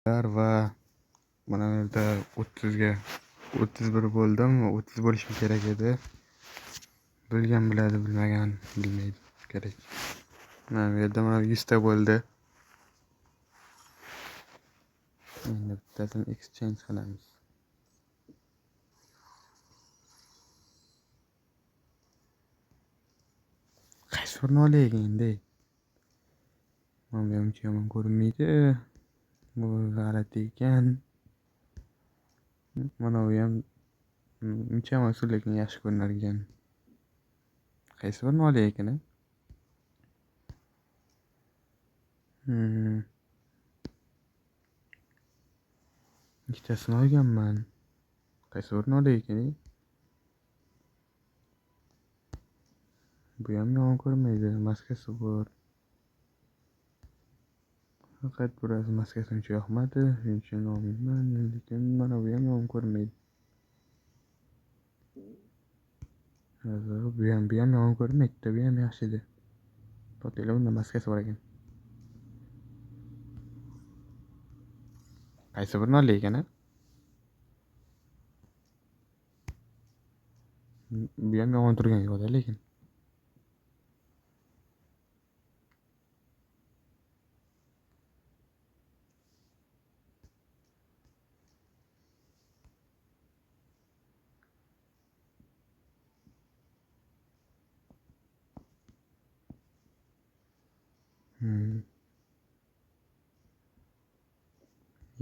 va mana bu yerda 31 bo'ldim. 30 bo'lishim kerak edi. Bilgan biladi, bilmagan bilmaydi kerak. Mana bu yerda 100 ta bo'ldi. Endi bittasini exchange qilamiz. Qaysi birini olay endi? Mana bu ham yomon ko'rinmaydi. Bu g'alati ekan. Mana bu ham uncha emas, lekin yaxshi ko'rinar ekan. Qaysi birini olay ekan? Ikkitasini olganman. Qaysi birini olay ekan? Bu ham yomon ko'rinmaydi. Maskasi bor. Faqat biroz maskasi uncha yoqmadi. Shuning uchun olmayman. Lekin mana bu ham yomon ko'rinmaydi. Bu ham yomon ko'rinmaydi. Bu ham yaxshi edi. To'g'ri, unda maskasi bor ekan. Qaysi birini olay ekan? Bu ham yomon turgan yo'q-da lekin.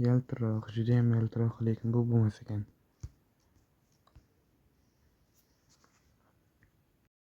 Yaltiroq, juda ham yaltiroq, lekin bu bo'lmas ekan.